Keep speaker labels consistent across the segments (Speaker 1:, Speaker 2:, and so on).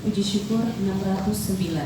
Speaker 1: Puji syukur 609.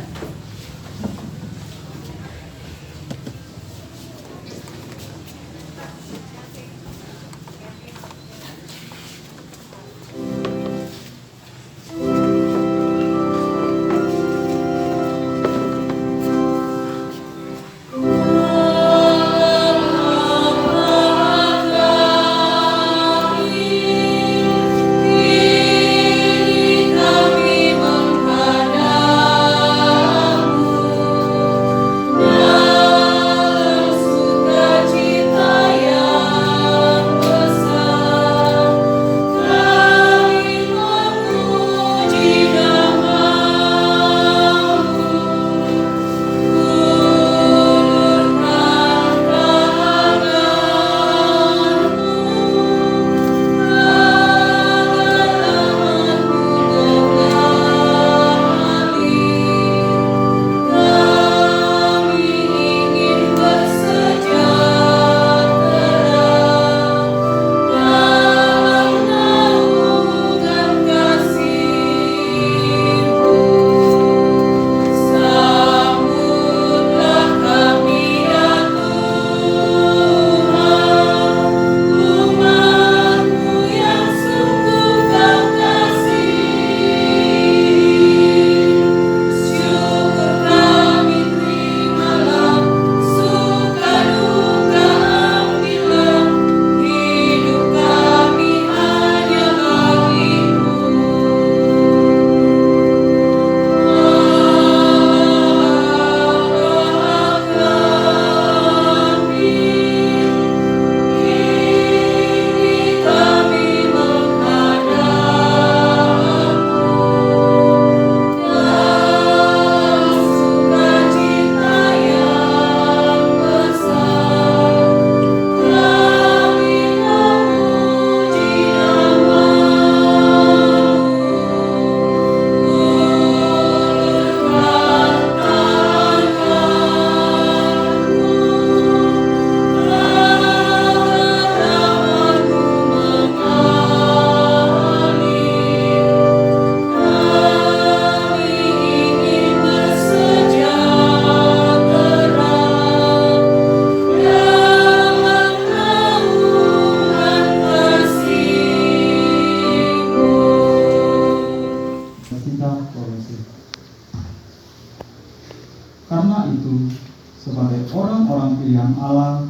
Speaker 2: Karena itu, sebagai orang-orang pilihan Allah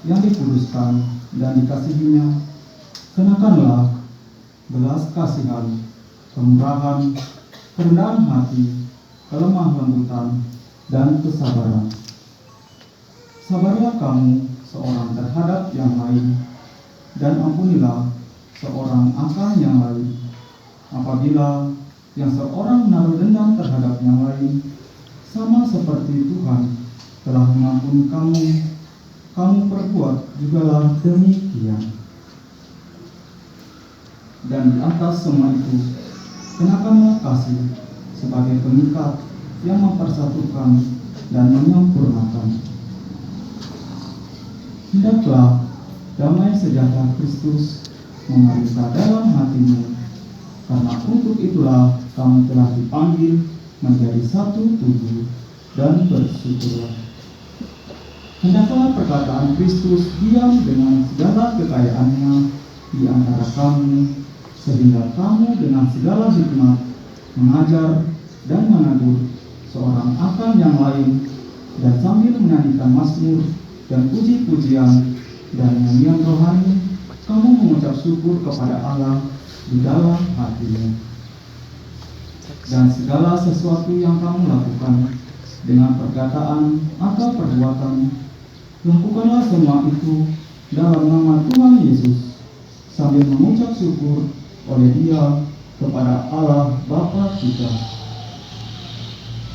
Speaker 2: yang dikuduskan dan dikasihinya, kenakanlah belas kasihan, kemurahan, kerendahan hati, kelemah lembutan, dan kesabaran. Sabarlah kamu seorang terhadap yang lain, dan ampunilah seorang akan yang lain. Apabila yang seorang menaruh dendam terhadap yang lain, sama seperti Tuhan telah mengampuni kamu, kamu perbuat jugalah demikian. Dan di atas semua itu, kenakanlah kasih sebagai pengikat yang mempersatukan dan menyempurnakan. Hendaklah damai sejahtera Kristus memerintah dalam hatimu, karena untuk itulah kamu telah dipanggil menjadi satu tubuh, dan bersyukurlah. Hendaklah perkataan Kristus diam dengan segala kekayaannya di antara kamu, sehingga kamu dengan segala hikmat mengajar dan menegur seorang akan yang lain, dan sambil menyanyikan mazmur dan puji-pujian dan nyanyian rohani, kamu mengucap syukur kepada Allah di dalam hatimu. Dan segala sesuatu yang kamu lakukan dengan perkataan atau perbuatan, lakukanlah semua itu dalam nama Tuhan Yesus, sambil mengucap syukur oleh Dia kepada Allah Bapa kita.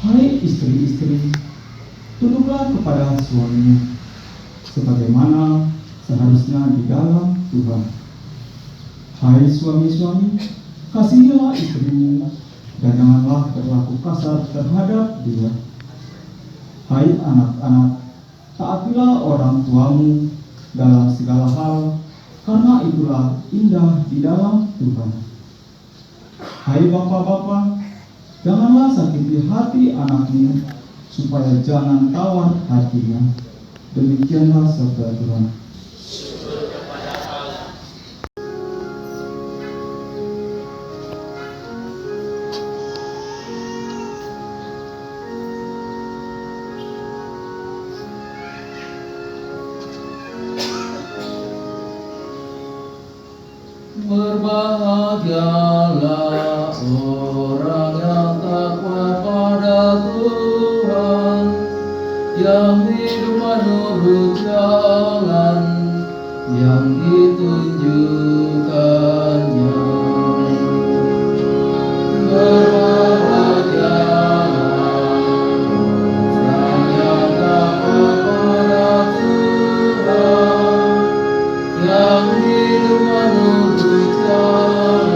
Speaker 2: Hai istri-istri, tunduklah kepada suaminya, sebagaimana seharusnya di dalam Tuhan. Hai suami-suami, kasihilah istrimu, dan janganlah berlaku kasar terhadap dia. Hai anak-anak, taatilah orang tuamu dalam segala hal, karena itulah indah di dalam Tuhan. Hai bapak-bapak, Janganlah sakiti hati anakmu, supaya jangan tawar hatinya. Demikianlah sabda Tuhan.
Speaker 3: Berbahagialah orang yang takwa pada Tuhan, yang hidup menurut jalan yang ditunjukkannya. Berbahagialah orang yang takwa pada Tuhan, yang hidup menurut jalan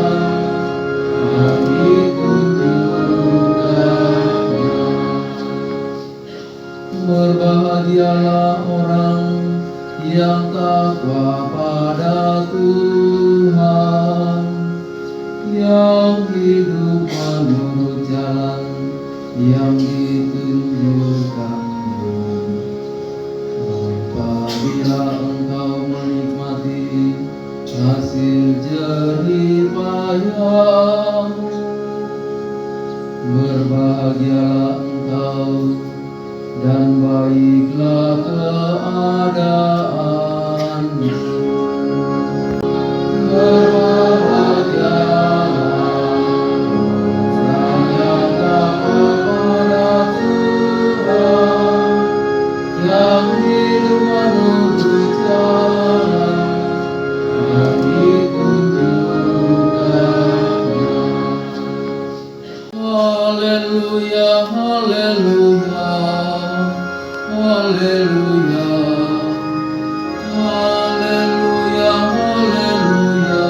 Speaker 3: yang ditunjukkannya. Berbahagialah orang yang takwa pada Tuhan, yang hidup menurut jalan yang ditunjukkannya. Apabila engkau menikmati hasil jerih payahmu, berbahagialah engkau dan baiklah keadaanmu. Berbahagialah orang yang takwa pada Tuhan, yang hidup menurut jalan yang ditunjukkannya. Haleluya, haleluya, haleluya, haleluya, haleluya,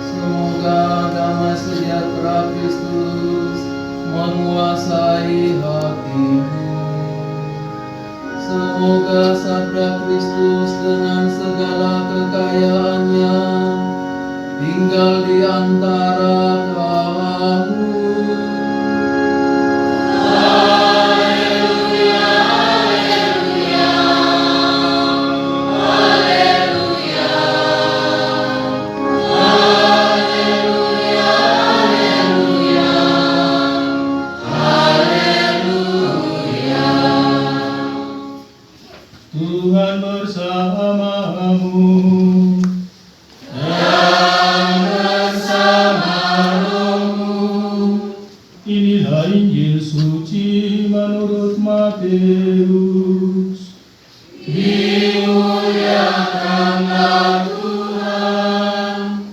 Speaker 3: Semoga damai sejahtera Kristus menguasai hatimu. Semoga sabda Kristus dengan segala kekayaannya tinggal di antara kamu.
Speaker 2: Tuhan bersamamu dan bersama rohmu. Inilah Injil suci menurut Matius. Dimuliakanlah Tuhan.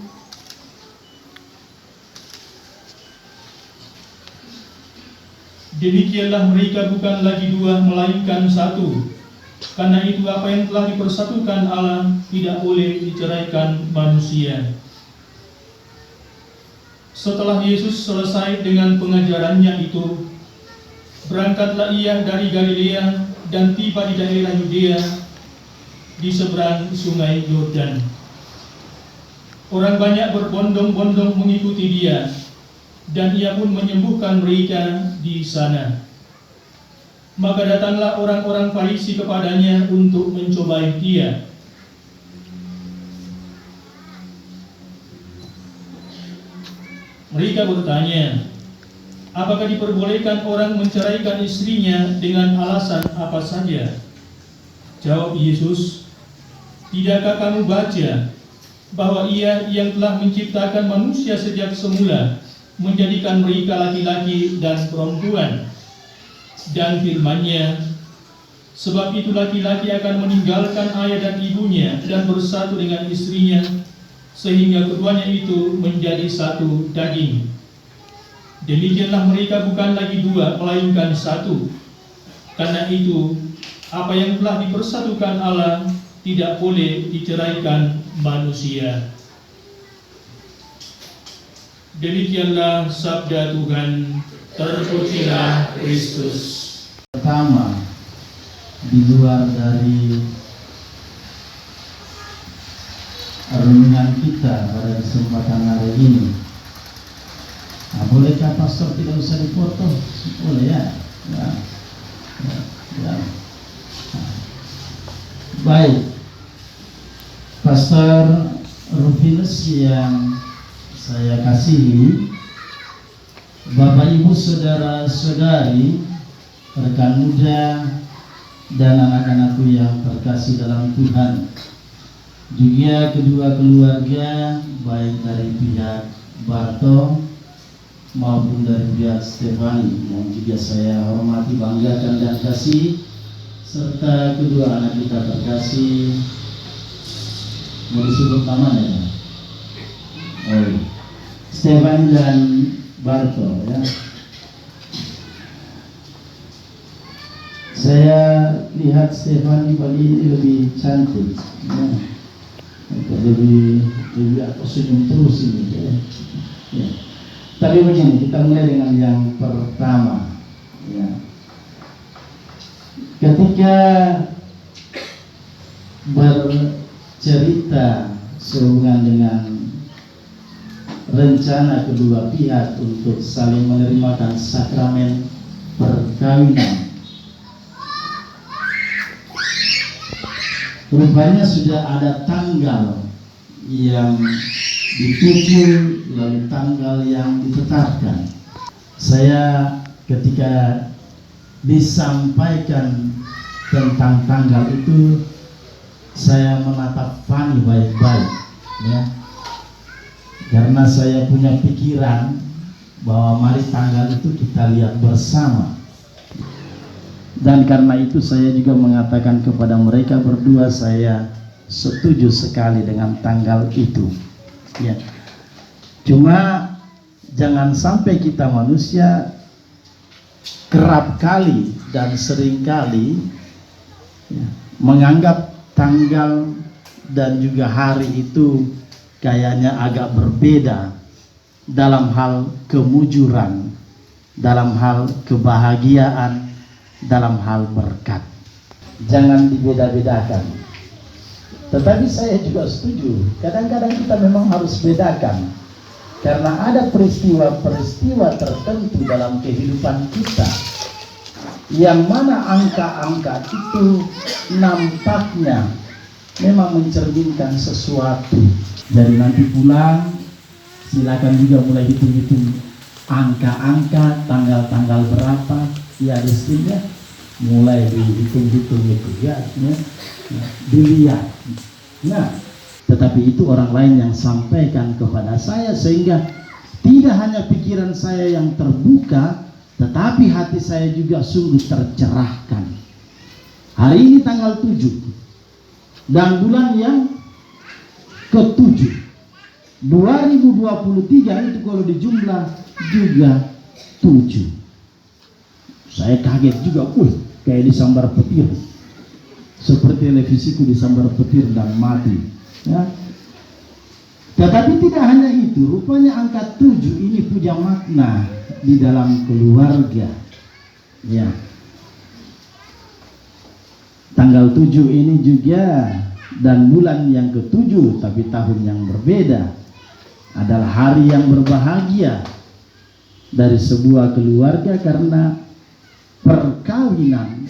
Speaker 2: Demikianlah mereka bukan lagi dua, melainkan satu. Karena itu apa yang telah dipersatukan Allah tidak boleh diceraikan manusia. Setelah Yesus selesai dengan pengajarannya itu, berangkatlah ia dari Galilea dan tiba di daerah Yudea di seberang sungai Yordan. Orang banyak berbondong-bondong mengikuti dia, dan ia pun menyembuhkan mereka di sana. Maka datanglah orang-orang Farisi kepadanya untuk mencobai dia. Mereka bertanya, apakah diperbolehkan orang menceraikan istrinya dengan alasan apa saja? Jawab Yesus, tidakkah kamu baca bahwa Ia yang telah menciptakan manusia sejak semula menjadikan mereka laki-laki dan perempuan? Dan firman-Nya, sebab itu laki-laki akan meninggalkan ayah dan ibunya dan bersatu dengan istrinya, sehingga keduanya itu menjadi satu daging. Demikianlah mereka bukan lagi dua, melainkan satu. Karena itu,
Speaker 4: Apa yang telah dipersatukan Allah tidak boleh diceraikan manusia. Demikianlah sabda Tuhan. Terpujilah Kristus.
Speaker 5: Pertama, di luar dari renungan kita pada kesempatan hari ini, bolehkah pastor tidak usah dipoto? Boleh ya? Ya. Baik, Pastor Rufinus yang saya kasihi, Bapak Ibu Saudara-saudari, rekan muda dan anak-anakku yang terkasih dalam Tuhan, juga kedua keluarga baik dari pihak Barto maupun dari pihak Stefani yang juga saya hormati, banggakan dan kasih, serta kedua anak kita terkasih. Mau disebut namanya? Oh, Stefani dan Barto ya. Saya lihat Stefani pagi ini lebih cantik ya. Lebih aku senyum terus ini ya. Ya. Tapi begini, kita mulai dengan yang pertama ya. Ketika bercerita sehubungan dengan rencana kedua pihak untuk saling menerimakan sakramen perkawinan, rupanya sudah ada tanggal yang dituju, lalu tanggal yang ditetapkan. Saya ketika disampaikan tentang tanggal itu, saya menatap Fani baik-baik ya. Karena saya punya pikiran bahwa mari tanggal itu kita lihat bersama. Dan karena itu saya juga mengatakan kepada mereka berdua, saya setuju sekali dengan tanggal itu ya. Cuma jangan sampai kita manusia kerap kali dan sering kali ya, menganggap tanggal dan juga hari itu kayaknya agak berbeda dalam hal kemujuran, dalam hal kebahagiaan, dalam hal berkat. Jangan dibeda-bedakan. Tetapi saya juga setuju, kadang-kadang kita memang harus bedakan, karena ada peristiwa-peristiwa tertentu dalam kehidupan kita yang mana angka-angka itu nampaknya memang mencerminkan sesuatu. Jadi nanti pulang silakan juga mulai hitung-hitung angka-angka, tanggal-tanggal berapa ya, istrinya mulai dihitung-hitung itu ya, dilihat. Nah, tetapi itu orang lain yang sampaikan kepada saya, sehingga tidak hanya pikiran saya yang terbuka, tetapi hati saya juga sungguh tercerahkan. Hari ini tanggal 7 dan bulan yang ke-7 2023 itu kalau dijumlah juga 7. Saya kaget juga, kayak disambar petir, seperti televisiku disambar petir dan mati ya. Tetapi tidak hanya itu, rupanya angka 7 ini punya makna di dalam keluarga ya. Tanggal 7 ini juga dan bulan yang ke-7 tapi tahun yang berbeda adalah hari yang berbahagia dari sebuah keluarga, karena perkawinan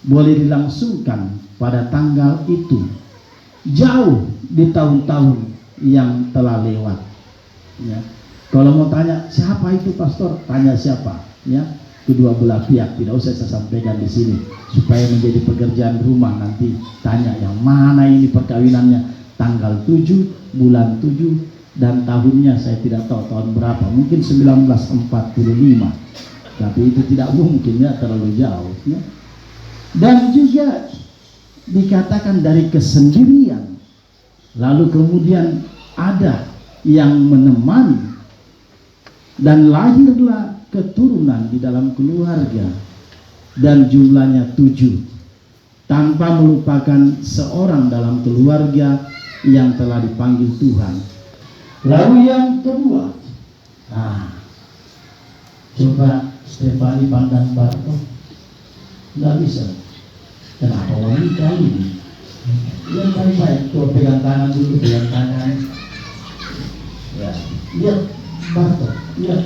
Speaker 5: boleh dilangsungkan pada tanggal itu jauh di tahun-tahun yang telah lewat ya. Kalau mau tanya siapa itu pastor, tanya siapa ya, kedua belah pihak, tidak usah saya sampaikan di sini supaya menjadi pekerjaan rumah. Nanti tanya yang mana ini perkawinannya, tanggal 7 bulan 7 dan tahunnya saya tidak tahu tahun berapa, mungkin 1945, tapi itu tidak mungkin ya, terlalu jauh ya. Dan juga dikatakan dari kesendirian, lalu kemudian ada yang menemani dan lahirlah keturunan di dalam keluarga, dan jumlahnya 7. tanpa melupakan seorang dalam keluarga yang telah dipanggil Tuhan. Lalu yang kedua, coba Stefani pandang Barto, nggak bisa. Kenapa wanita ini? Yang baik-baik, coba pegang tangan dulu, pegang tangan. Ya, lihat Barto, lihat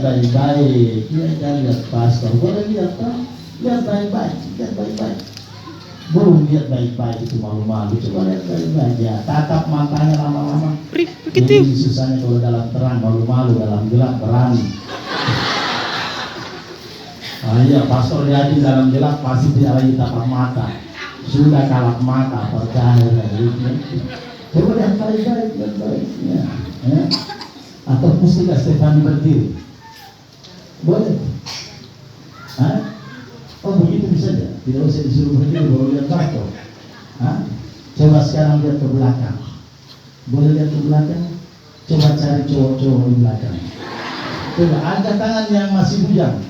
Speaker 5: baik-baik, lihat pastor, boleh lihat Pak, lihat baik-baik. Belum lihat baik-baik itu malu-malu, coba lihat baik-baik ya, tatap matanya lama-lama. Ini susahnya kalau dalam terang malu-malu, dalam gelap berani. Iya, pastor lihat dalam gelap pasti tidak lagi tatap mata, sudah kalap mata, percaya gitu. Coba lihat baik-baik ya. Atau mustikah Stefani berdiri? Boleh? Oh begitu bisa aja, tidak usah disuruh berdiri, baru lihat Barto. Coba sekarang lihat ke belakang. Boleh lihat ke belakang? Coba cari cowok-cowok di belakang. Coba angkat tangan yang masih bujang.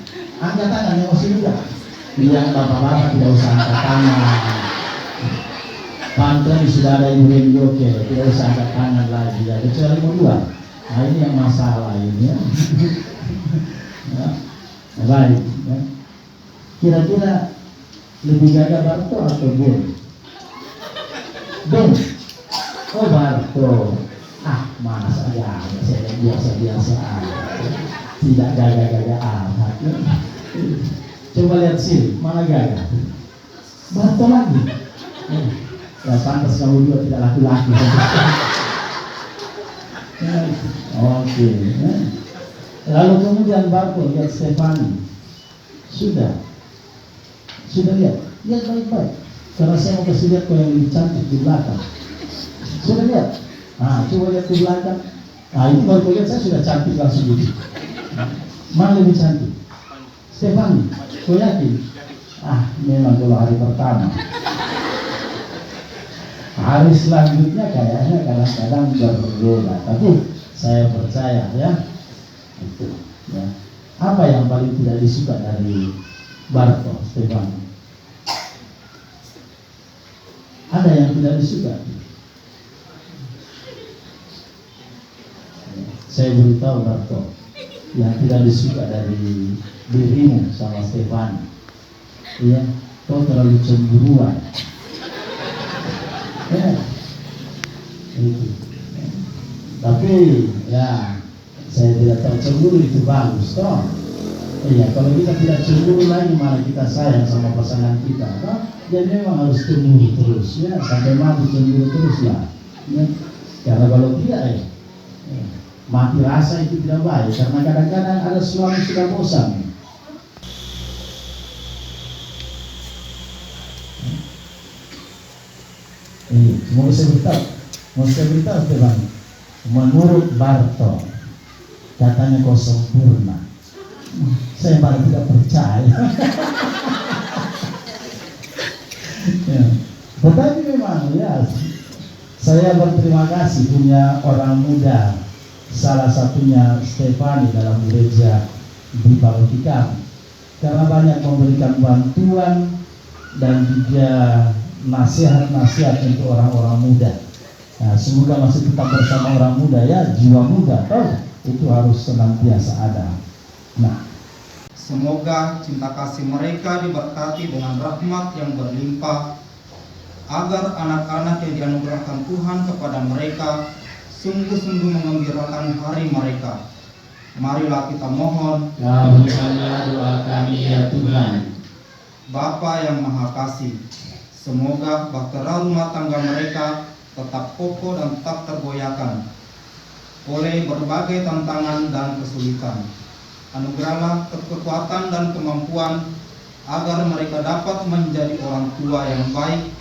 Speaker 5: Yang bapak-bapak tidak usah angkat tangan. Pantai sudah ada ibu yang joget, tidak usah angkat tangan lagi. Ya, kecuali berdua. Nah ini yang masalah ini ya. Baik. Ya. Kira-kira lebih gagah Barto atau Bon? Oh Barto. Masa ya, saya biasa-biasa aja. Tidak gagah-gagah amat. Coba lihat sini, mana gagah? Barto lagi. Ya pantas kamu juga tidak laki-laki. Oke. Lalu kemudian Barto lihat Stefani. Sudah lihat baik-baik. Karena saya mau kasih lihat kau yang lebih cantik di belakang. Sudah lihat? Coba lihat di belakang. Itu baru kau lihat saya sudah cantik langsung gitu. Mana lebih cantik? Stefani, kau yakin? Memang kalau hari pertama. Hari selanjutnya kayaknya kadang-kadang berbeda. Tapi saya percaya ya. Itu ya. Apa yang paling tidak disuka dari Barto Stefani? Ada yang tidak disuka? Saya beritahu Barto, yang tidak disuka dari dirimu sama Stefani, ya, kau terlalu cemburuan. Ya, itu. Tapi ya, saya tidak tahu cemburu itu bagus, toh. Iya, kalau kita tidak cemburu lagi malah kita sayang sama pasangan kita, toh. Jadi memang harus cemburu terus, ya, sampai mati cemburu terus lah. Ya. Karena kalau tidak, mati rasa itu tidak baik. Karena kadang-kadang ada suami sudah bosan. Mau saya beritahu teman. Menurut Barto, katanya kau sempurna. Saya malah tidak percaya. Ya. Tetapi memang ya, saya berterima kasih punya orang muda, salah satunya Stefani dalam gereja di paroki kami, karena banyak memberikan bantuan dan juga nasihat-nasihat untuk orang-orang muda. Nah, semoga masih tetap bersama orang muda ya, jiwa muda itu harus senantiasa ada. Nah,
Speaker 2: semoga cinta kasih mereka diberkati dengan rahmat yang berlimpah, agar anak-anak yang dianugerahkan Tuhan kepada mereka sungguh-sungguh mengembirakan hari mereka. Marilah kita mohon.
Speaker 5: Kabulkanlah doa kami ya Tuhan.
Speaker 2: Bapa yang Maha Kasih, semoga bahtera rumah tangga mereka tetap kokoh dan tetap tergoyahkan oleh berbagai tantangan dan kesulitan. Anugerahlah kekuatan dan kemampuan agar mereka dapat menjadi orang tua yang baik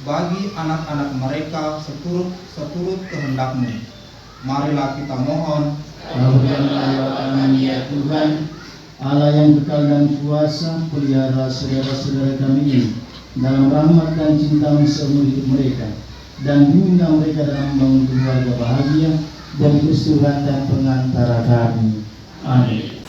Speaker 2: bagi anak-anak mereka seturut kehendak-Mu. Marilah kita mohon.
Speaker 5: Kabulkanlah doa kami ya Tuhan. Allah yang kekal dan kuasa, pelihara saudara-saudara kami ini dalam rahmat dan cinta-Mu seumur hidup mereka, dan bimbinglah mereka dalam membangun keluarga bahagia dan Tuhan dan pengantara kami. Amin.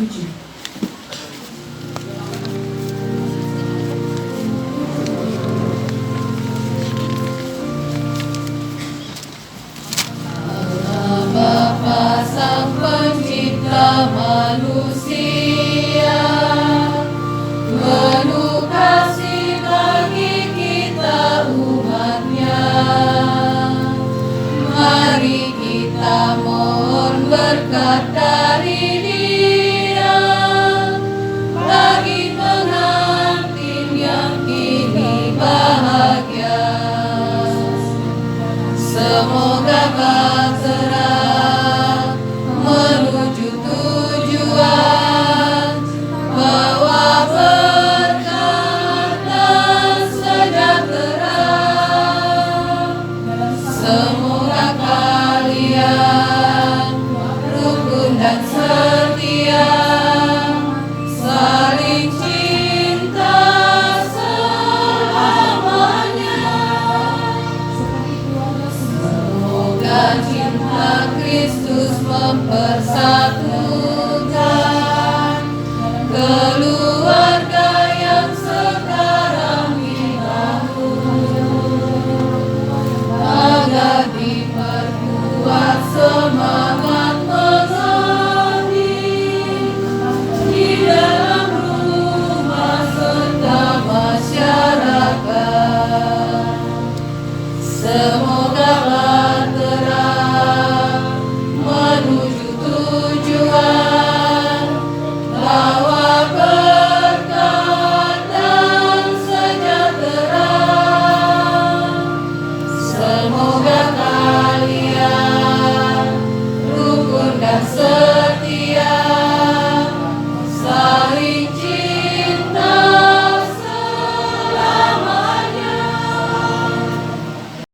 Speaker 1: 7.
Speaker 6: Bapa Sang Pencipta manusia, penuh kasih bagi kita umatnya. Mari kita mohon berkat dari